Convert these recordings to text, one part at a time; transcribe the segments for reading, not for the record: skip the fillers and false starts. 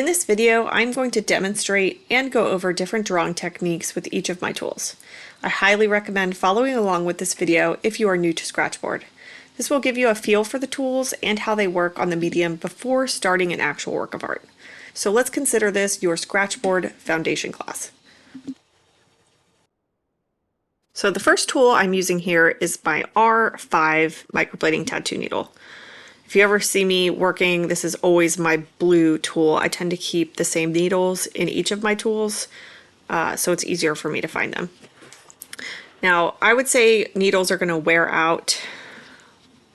In this video, I'm going to demonstrate and go over different drawing techniques with each of my tools. I highly recommend following along with this video if you are new to Scratchboard. This will give you a feel for the tools and how they work on the medium before starting an actual work of art. So let's consider this your Scratchboard foundation class. So the first tool I'm using here is my R5 microblading tattoo needle. If you ever see me working, this is always my blue tool. I tend to keep the same needles in each of my tools, so it's easier for me to find them. Now, I would say needles are going to wear out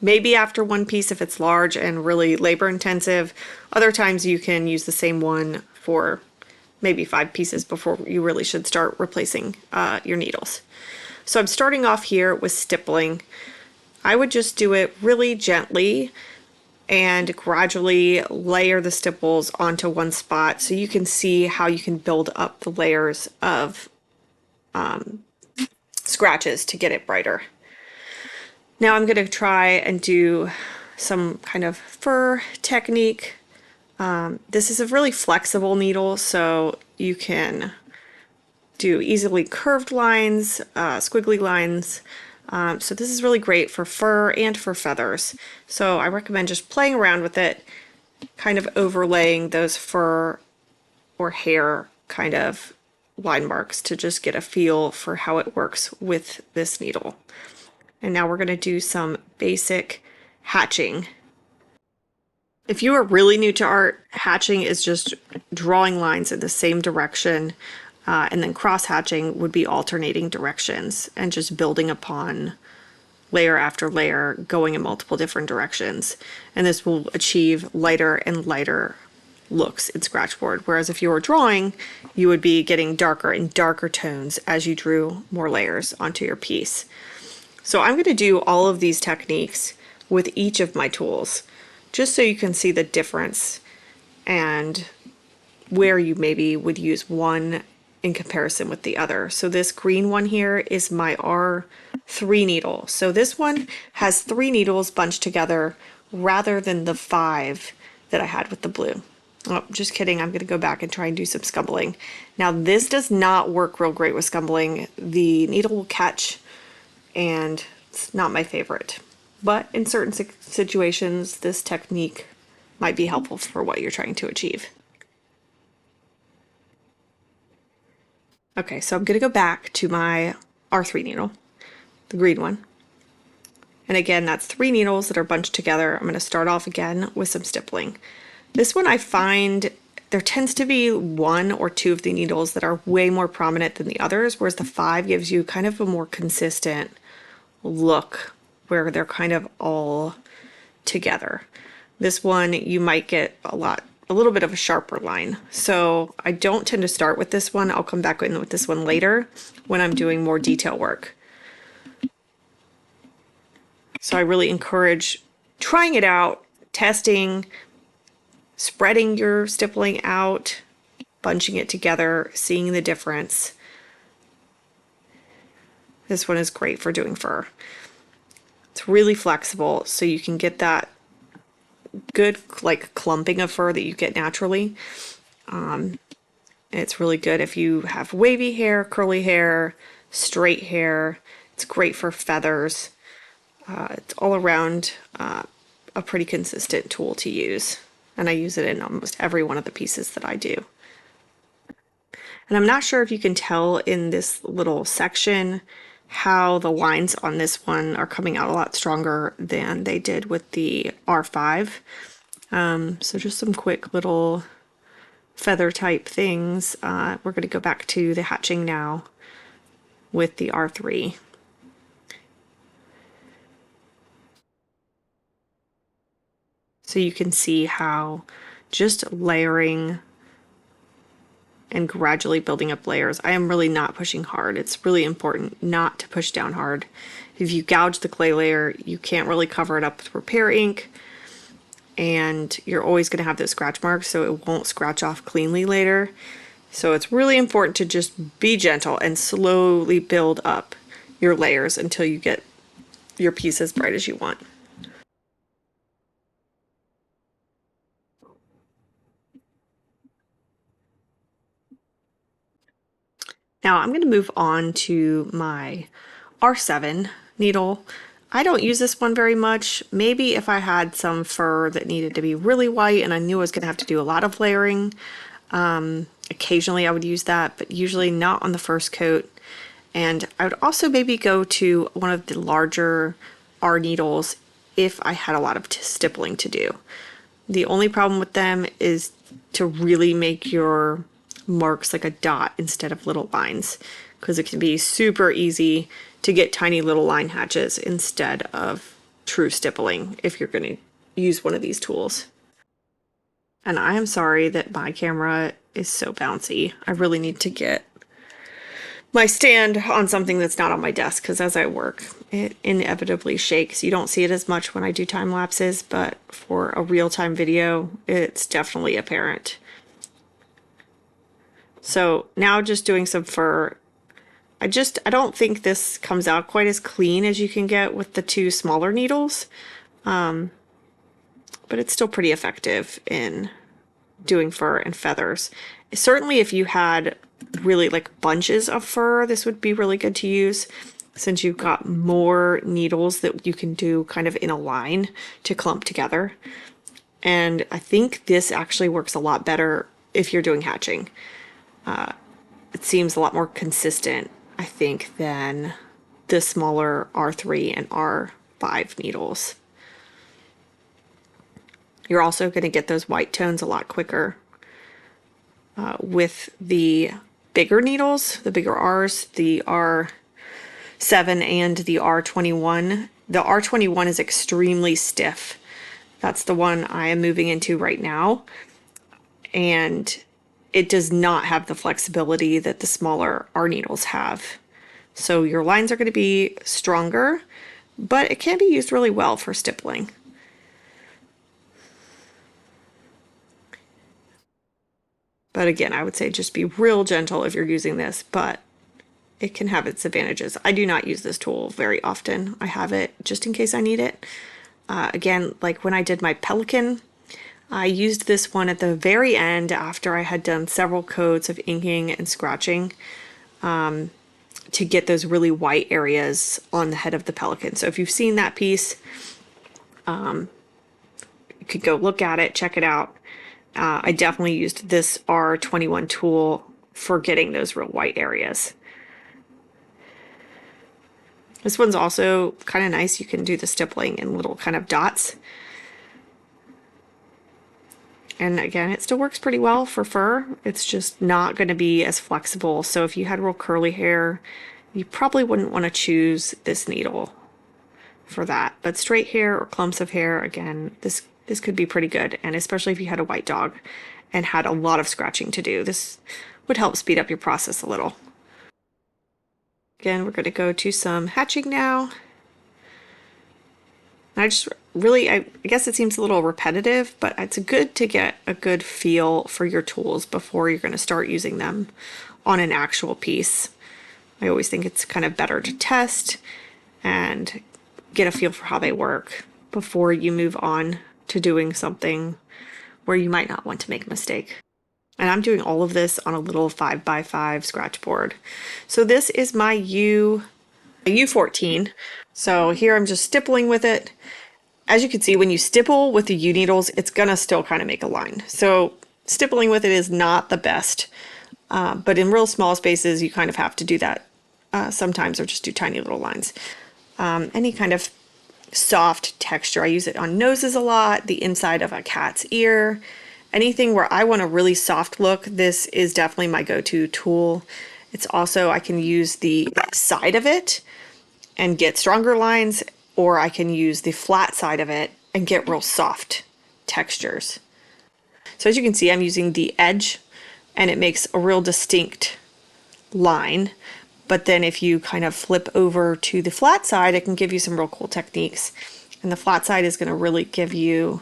maybe after one piece if it's large and really labor intensive. Other times you can use the same one for maybe 5 pieces before you really should start replacing your needles. So I'm starting off here with stippling. I would just do it really gently and gradually layer the stipples onto one spot so you can see how you can build up the layers of scratches to get it brighter. Now I'm going to try and do some kind of fur technique. This is a really flexible needle, so you can do easily curved lines, squiggly lines. So this is really great for fur and for feathers. So I recommend just playing around with it, kind of overlaying those fur or hair kind of line marks to just get a feel for how it works with this needle. And now we're going to do some basic hatching. If you are really new to art, hatching is just drawing lines in the same direction. And then cross hatching would be alternating directions and just building upon layer after layer, going in multiple different directions. And this will achieve lighter and lighter looks in Scratchboard. Whereas if you were drawing, you would be getting darker and darker tones as you drew more layers onto your piece. So I'm going to do all of these techniques with each of my tools, just so you can see the difference and where you maybe would use one in comparison with the other. So this green one here is my R3 needle. So this one has 3 needles bunched together rather than the 5 that I had with the blue. Oh, just kidding. I'm going to go back and try and do some scumbling. Now this does not work real great with scumbling. The needle will catch and it's not my favorite. But in certain situations, this technique might be helpful for what you're trying to achieve. Okay, so I'm going to go back to my R3 needle, the green one. And again, that's 3 needles that are bunched together. I'm going to start off again with some stippling. This one I find there tends to be 1 or 2 of the needles that are way more prominent than the others, whereas the 5 gives you kind of a more consistent look where they're kind of all together. This one you might get a little bit of a sharper line. So I don't tend to start with this one. I'll come back in with this one later when I'm doing more detail work. So I really encourage trying it out, testing, spreading your stippling out, bunching it together, seeing the difference. This one is great for doing fur. It's really flexible, so you can get that good like clumping of fur that you get naturally. It's really good if you have wavy hair, curly hair, straight hair. It's great for feathers. It's all around a pretty consistent tool to use, and I use it in almost every one of the pieces that I do. And I'm not sure if you can tell in this little section how the lines on this one are coming out a lot stronger than they did with the R5. So just some quick little feather type things. We're going to go back to the hatching now with the R3. So you can see how just layering and gradually building up layers. I am really not pushing hard. It's really important not to push down hard. If you gouge the clay layer, you can't really cover it up with repair ink, and you're always going to have those scratch marks, so it won't scratch off cleanly later. So it's really important to just be gentle and slowly build up your layers until you get your piece as bright as you want. Now I'm going to move on to my R7 needle. I don't use this one very much. Maybe if I had some fur that needed to be really white and I knew I was going to have to do a lot of layering, occasionally I would use that, but usually not on the first coat. And I would also maybe go to one of the larger R needles if I had a lot of stippling to do. The only problem with them is to really make your marks like a dot instead of little lines, because it can be super easy to get tiny little line hatches instead of true stippling if you're going to use one of these tools. And I am sorry that my camera is so bouncy. I really need to get my stand on something that's not on my desk, because as I work, it inevitably shakes. You don't see it as much when I do time lapses, but for a real-time video, it's definitely apparent. So now just doing some fur. I don't think this comes out quite as clean as you can get with the two smaller needles, but it's still pretty effective in doing fur and feathers. Certainly if you had really like bunches of fur, this would be really good to use, since you've got more needles that you can do kind of in a line to clump together. And I think this actually works a lot better if you're doing hatching. It seems a lot more consistent, I think, than the smaller R3 and R5 needles. You're also going to get those white tones a lot quicker with the bigger needles, the bigger R's, the R7 and the R21. The R21 is extremely stiff. That's the one I am moving into right now. And it does not have the flexibility that the smaller R needles have. So your lines are going to be stronger, but it can be used really well for stippling. But again, I would say just be real gentle if you're using this, but it can have its advantages. I do not use this tool very often. I have it just in case I need it. Again, like when I did my pelican, I used this one at the very end after I had done several coats of inking and scratching to get those really white areas on the head of the pelican. So if you've seen that piece, you could go look at it, check it out. I definitely used this R21 tool for getting those real white areas. This one's also kind of nice. You can do the stippling in little kind of dots. And again, it still works pretty well for fur. It's just not going to be as flexible. So if you had real curly hair, you probably wouldn't want to choose this needle for that. But straight hair or clumps of hair, again, this could be pretty good. And especially if you had a white dog and had a lot of scratching to do, this would help speed up your process a little. Again, we're going to go to some hatching now. I just really, I guess it seems a little repetitive, but it's good to get a good feel for your tools before you're going to start using them on an actual piece. I always think it's kind of better to test and get a feel for how they work before you move on to doing something where you might not want to make a mistake. And I'm doing all of this on a little 5x5 scratch board. So this is my U14. So here I'm just stippling with it. As you can see, when you stipple with the U needles, it's gonna still kind of make a line. So stippling with it is not the best, but in real small spaces, you kind of have to do that sometimes, or just do tiny little lines. Any kind of soft texture, I use it on noses a lot, the inside of a cat's ear, anything where I want a really soft look, this is definitely my go-to tool. It's also, I can use the side of it and get stronger lines, or I can use the flat side of it and get real soft textures. So as you can see, I'm using the edge and it makes a real distinct line. But then if you kind of flip over to the flat side, it can give you some real cool techniques. And the flat side is going to really give you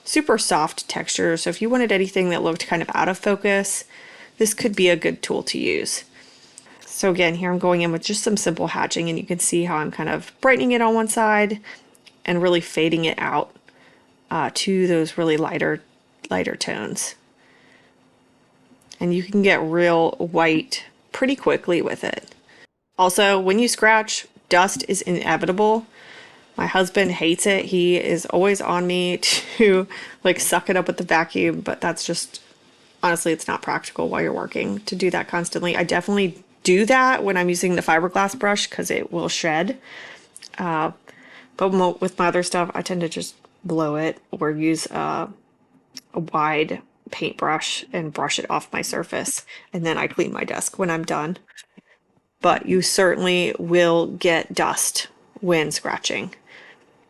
super soft texture. So if you wanted anything that looked kind of out of focus, this could be a good tool to use. So again, here I'm going in with just some simple hatching, and you can see how I'm kind of brightening it on one side and really fading it out to those really lighter tones. And you can get real white pretty quickly with it. Also, when you scratch, dust is inevitable. My husband hates it. He is always on me to like suck it up with the vacuum, but that's just honestly, it's not practical while you're working to do that constantly. I definitely do that when I'm using the fiberglass brush because it will shed. But with my other stuff, I tend to just blow it or use a wide paintbrush and brush it off my surface. And then I clean my desk when I'm done. But you certainly will get dust when scratching.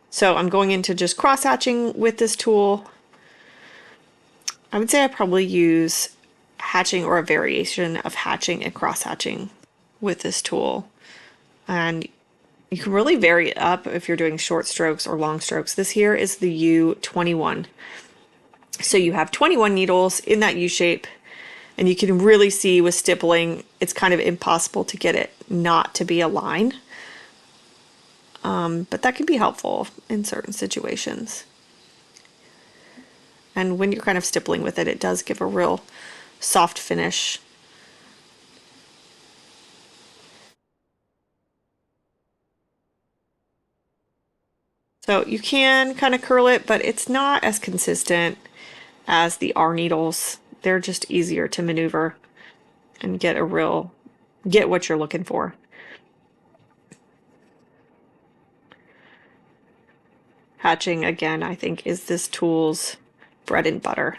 So I'm going into just cross hatching with this tool. I would say I probably use hatching or a variation of hatching and cross hatching with this tool. And you can really vary it up if you're doing short strokes or long strokes. This here is the U21. So you have 21 needles in that U shape, and you can really see with stippling, it's kind of impossible to get it not to be a line. But that can be helpful in certain situations. And when you're kind of stippling with it, it does give a real soft finish. So you can kind of curl it, but it's not as consistent as the R needles. They're just easier to maneuver and get what you're looking for. Hatching, again, I think is this tool's bread and butter.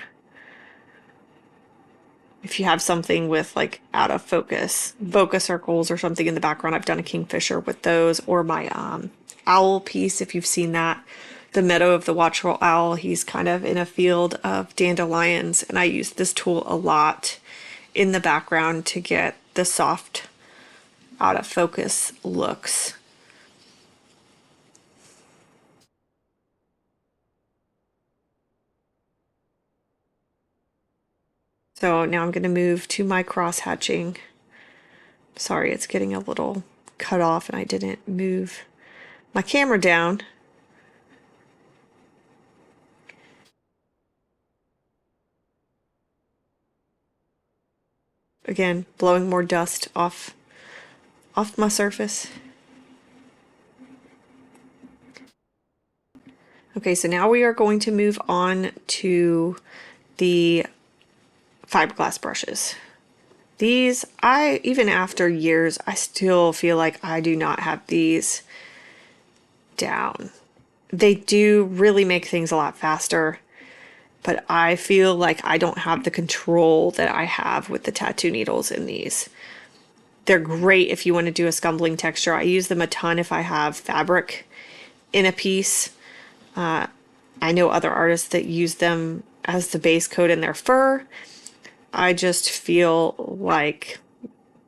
If you have something with like out of focus, bokeh circles or something in the background, I've done a kingfisher with those, or my owl piece, if you've seen that. The Meadow of the Watchful Owl, he's kind of in a field of dandelions, and I use this tool a lot in the background to get the soft out of focus looks. So now I'm going to move to my cross hatching. Sorry, it's getting a little cut off and I didn't move my camera down. Again, blowing more dust off my surface. Okay, so now we are going to move on to the fiberglass brushes. These, even after years, I still feel like I do not have these down. They do really make things a lot faster, but I feel like I don't have the control that I have with the tattoo needles in these. They're great if you want to do a scumbling texture. I use them a ton if I have fabric in a piece. I know other artists that use them as the base coat in their fur. I just feel like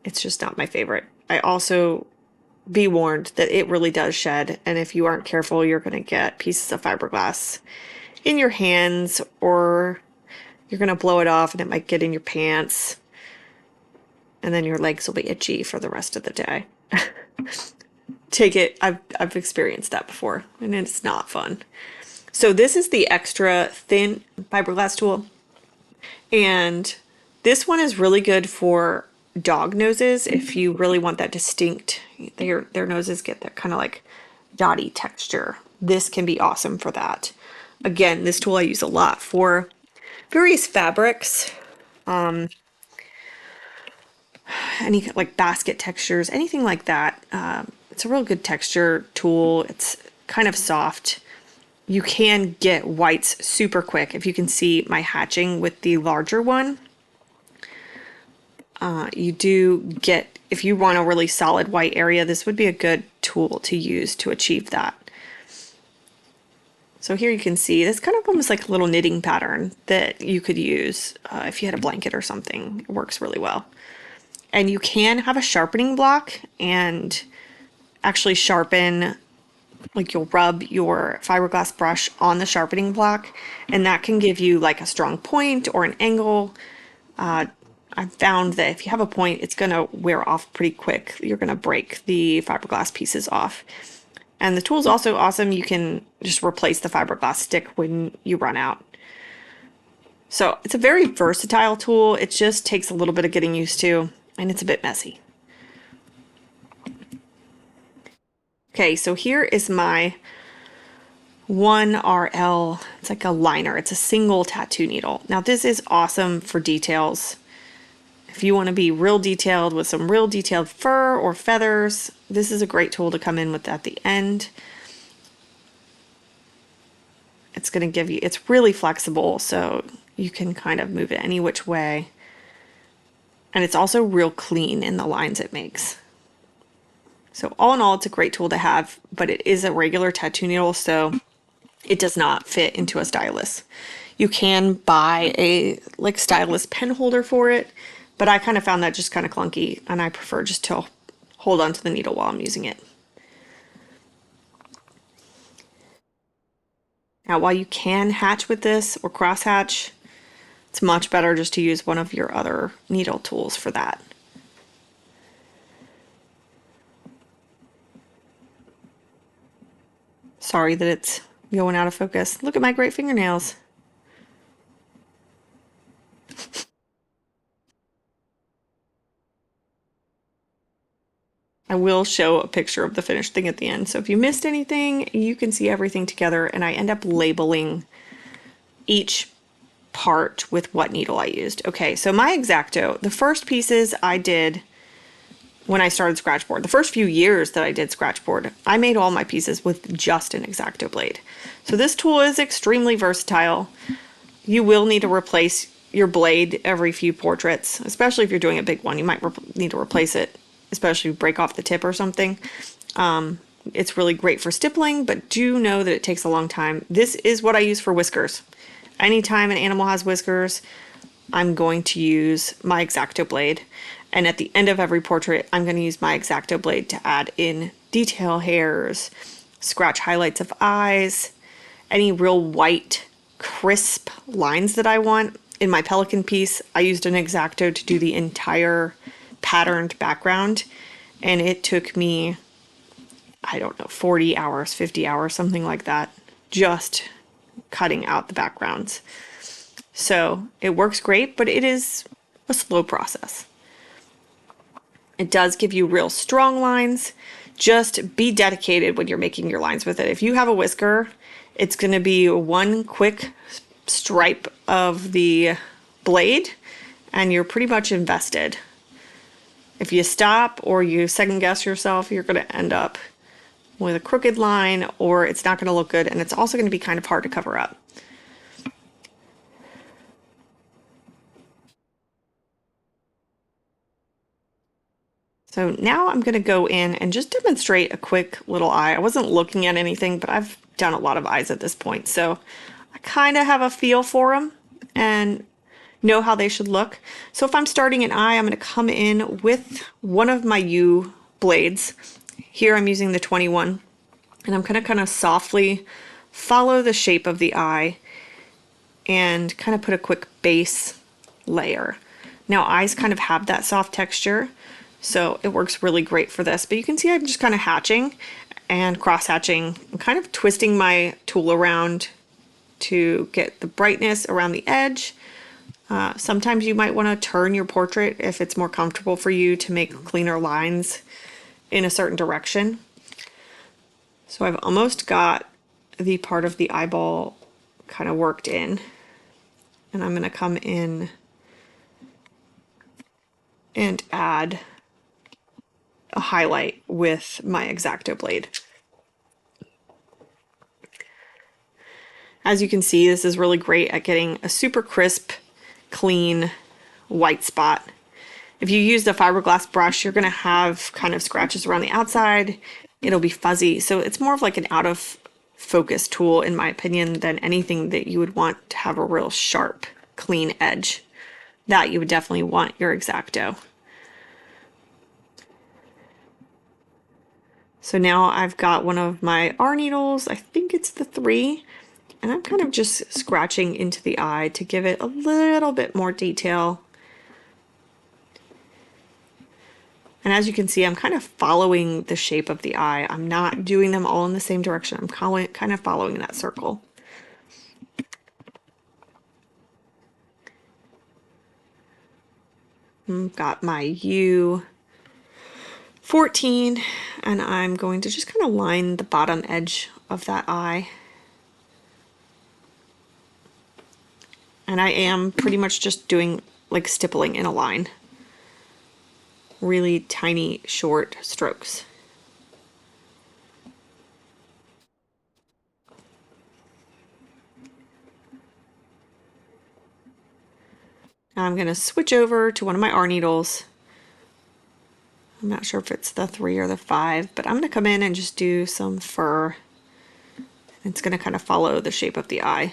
it's just not my favorite. I also be warned that it really does shed, and if you aren't careful, you're going to get pieces of fiberglass in your hands, or you're going to blow it off and it might get in your pants, and then your legs will be itchy for the rest of the day. I've experienced that before, and it's not fun. So this is the extra thin fiberglass tool, and this one is really good for dog noses. If you really want that distinct, their noses get that kind of like dotty texture. This can be awesome for that. Again, this tool I use a lot for various fabrics, any like basket textures, anything like that. It's a real good texture tool. It's kind of soft. You can get whites super quick. If you can see my hatching with the larger one, you do get, if you want a really solid white area, this would be a good tool to use to achieve that. So here you can see this kind of almost like a little knitting pattern that you could use if you had a blanket or something. It works really well. And you can have a sharpening block and actually sharpen, like you'll rub your fiberglass brush on the sharpening block, and that can give you like a strong point or an angle. I've found that if you have a point, it's going to wear off pretty quick. You're going to break the fiberglass pieces off. And the tool's also awesome. You can just replace the fiberglass stick when you run out. So it's a very versatile tool. It just takes a little bit of getting used to. and it's a bit messy. Okay, so here is my 1RL. It's like a liner. It's a single tattoo needle. Now this is awesome for details. If you want to be real detailed with some real detailed fur or feathers, this is a great tool to come in with at the end. It's going to give you, it's really flexible, so you can kind of move it any which way. And it's also real clean in the lines it makes. So all in all, it's a great tool to have, but it is a regular tattoo needle, so it does not fit into a stylus. You can buy a like stylus pen holder for it, but I kind of found that just kind of clunky, and I prefer just to hold onto the needle while I'm using it. Now, while you can hatch with this or cross hatch, it's much better just to use one of your other needle tools for that. Sorry that it's going out of focus. Look at my great fingernails. I will show a picture of the finished thing at the end, so if you missed anything, you can see everything together, and I end up labeling each part with what needle I used. Okay, so my X-Acto, the first pieces I did when I started Scratchboard, the first few years that I did Scratchboard, I made all my pieces with just an X-Acto blade. So this tool is extremely versatile. You will need to replace your blade every few portraits, especially if you're doing a big one. You might need to replace it, especially if you break off the tip or something. It's really great for stippling, but do know that it takes a long time. This is what I use for whiskers. Anytime an animal has whiskers, I'm going to use my X-Acto blade. And at the end of every portrait, I'm going to use my X-Acto blade to add in detail hairs, scratch highlights of eyes, any real white, crisp lines that I want. In my pelican piece, I used an X-Acto to do the entire patterned background, and it took me, I don't know, 40 hours, 50 hours, something like that, just cutting out the backgrounds. So it works great, but it is a slow process. It does give you real strong lines. Just be dedicated when you're making your lines with it. If you have a whisker, it's going to be one quick stripe of the blade and you're pretty much invested. If you stop or you second guess yourself, you're going to end up with a crooked line, or it's not going to look good, and it's also going to be kind of hard to cover up. So now I'm going to go in and just demonstrate a quick little eye. I wasn't looking at anything, but I've done a lot of eyes at this point, so I kind of have a feel for them and know how they should look. So if I'm starting an eye, I'm going to come in with one of my U blades. Here I'm using the 21, and I'm going to kind of softly follow the shape of the eye and kind of put a quick base layer. Now eyes kind of have that soft texture, so it works really great for this, but you can see I'm just kind of hatching and cross hatching and kind of twisting my tool around to get the brightness around the edge. Sometimes you might want to turn your portrait if it's more comfortable for you to make cleaner lines in a certain direction. So I've almost got the part of the eyeball kind of worked in, and I'm going to come in and add a highlight with my X-Acto blade. As you can see, this is really great at getting a super crisp, clean white spot. If you use the fiberglass brush, you're going to have kind of scratches around the outside. It'll be fuzzy. So it's more of like an out of focus tool, in my opinion, than anything that you would want to have a real sharp, clean edge. That you would definitely want your X-Acto. So now I've got one of my R needles, I think it's the 3, and I'm kind of just scratching into the eye to give it a little bit more detail. And as you can see, I'm kind of following the shape of the eye. I'm not doing them all in the same direction. I'm kind of following that circle. Got my U14, and I'm going to just kind of line the bottom edge of that eye. And I am pretty much just doing like stippling in a line. Really tiny, short strokes. Now I'm going to switch over to one of my R needles. I'm not sure if it's the 3 or the 5, but I'm going to come in and just do some fur. It's going to kind of follow the shape of the eye.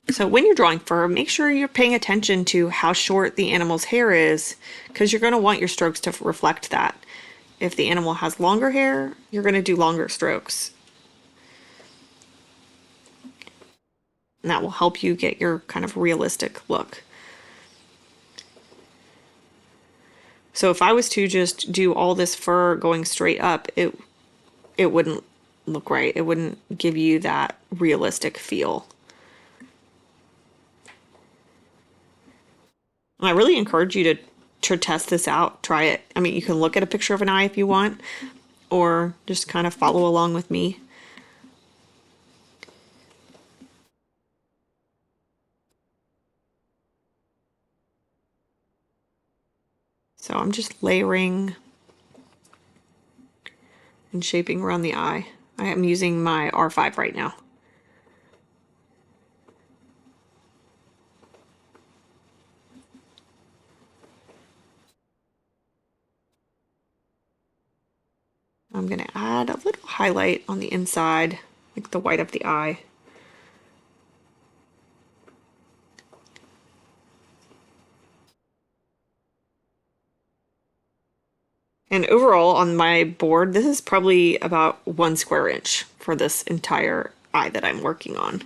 So when you're drawing fur, make sure you're paying attention to how short the animal's hair is, because you're going to want your strokes to reflect that. If the animal has longer hair, you're going to do longer strokes. And that will help you get your kind of realistic look. So if I was to just do all this fur going straight up, it wouldn't look right. It wouldn't give you that realistic feel. I really encourage you to test this out, try it. I mean, you can look at a picture of an eye if you want, or just kind of follow along with me. So I'm just layering and shaping around the eye. I am using my R5 right now. I'm going to add a little highlight on the inside, like the white of the eye. And overall on my board, this is probably about 1 square inch for this entire eye that I'm working on.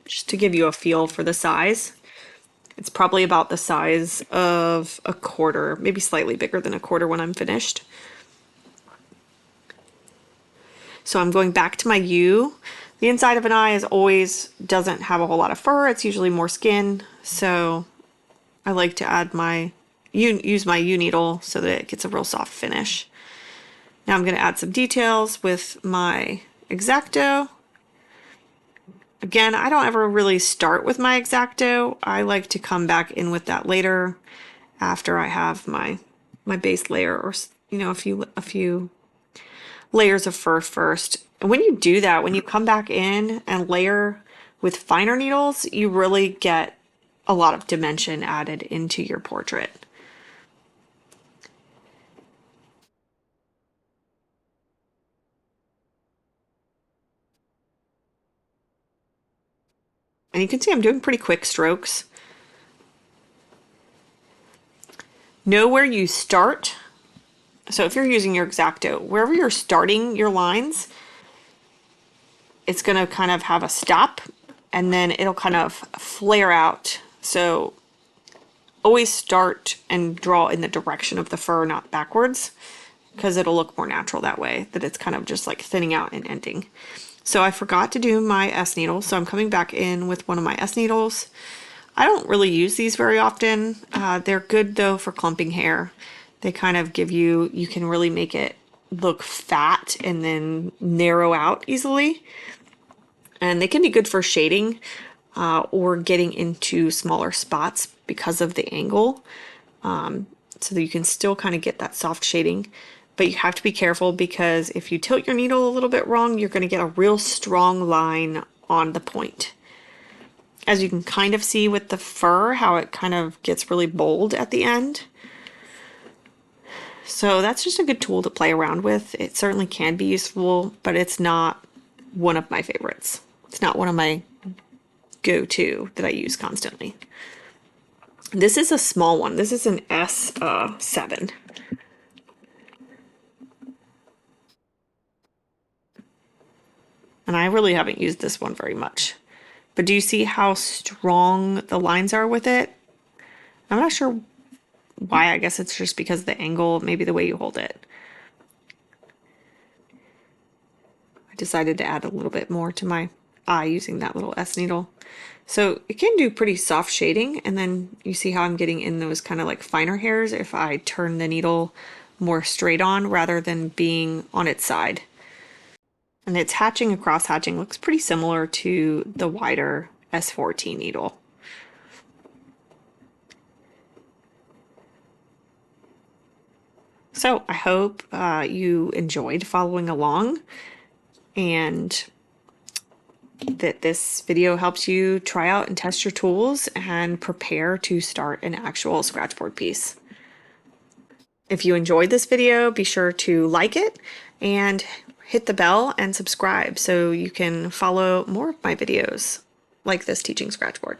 Just to give you a feel for the size. It's probably about the size of a quarter, maybe slightly bigger than a quarter when I'm finished. So I'm going back to my U. The inside of an eye doesn't have a whole lot of fur. It's usually more skin. So I like to add use my U needle so that it gets a real soft finish. Now I'm going to add some details with my X-Acto. Again, I don't ever really start with my X-Acto. I like to come back in with that later after I have my base layer, or a few layers of fur first. And when you do that, when you come back in and layer with finer needles, you really get a lot of dimension added into your portrait. And you can see I'm doing pretty quick strokes. Know where you start. So if you're using your X-Acto, wherever you're starting your lines, it's going to kind of have a stop, and then it'll kind of flare out. So always start and draw in the direction of the fur, not backwards, because it'll look more natural that way, that it's kind of just like thinning out and ending. So I forgot to do my S needle, so I'm coming back in with one of my S needles. I don't really use these very often. They're good though for clumping hair. They kind of you can really make it look fat and then narrow out easily. And they can be good for shading or getting into smaller spots because of the angle. So that you can still kind of get that soft shading. But you have to be careful, because if you tilt your needle a little bit wrong, you're going to get a real strong line on the point. As you can kind of see with the fur, how it kind of gets really bold at the end. So that's just a good tool to play around with. It certainly can be useful, but it's not one of my favorites. It's not one of my go-to that I use constantly. This is a small one. This is an S7. And I really haven't used this one very much. But do you see how strong the lines are with it? I'm not sure why. I guess it's just because of the angle, maybe the way you hold it. I decided to add a little bit more to my eye using that little S needle. So it can do pretty soft shading, and then you see how I'm getting in those kind of like finer hairs if I turn the needle more straight on rather than being on its side. And its hatching and cross hatching looks pretty similar to the wider S14 needle. So I hope you enjoyed following along, and that this video helps you try out and test your tools and prepare to start an actual scratchboard piece. If you enjoyed this video, be sure to like it and hit the bell and subscribe so you can follow more of my videos like this teaching scratchboard.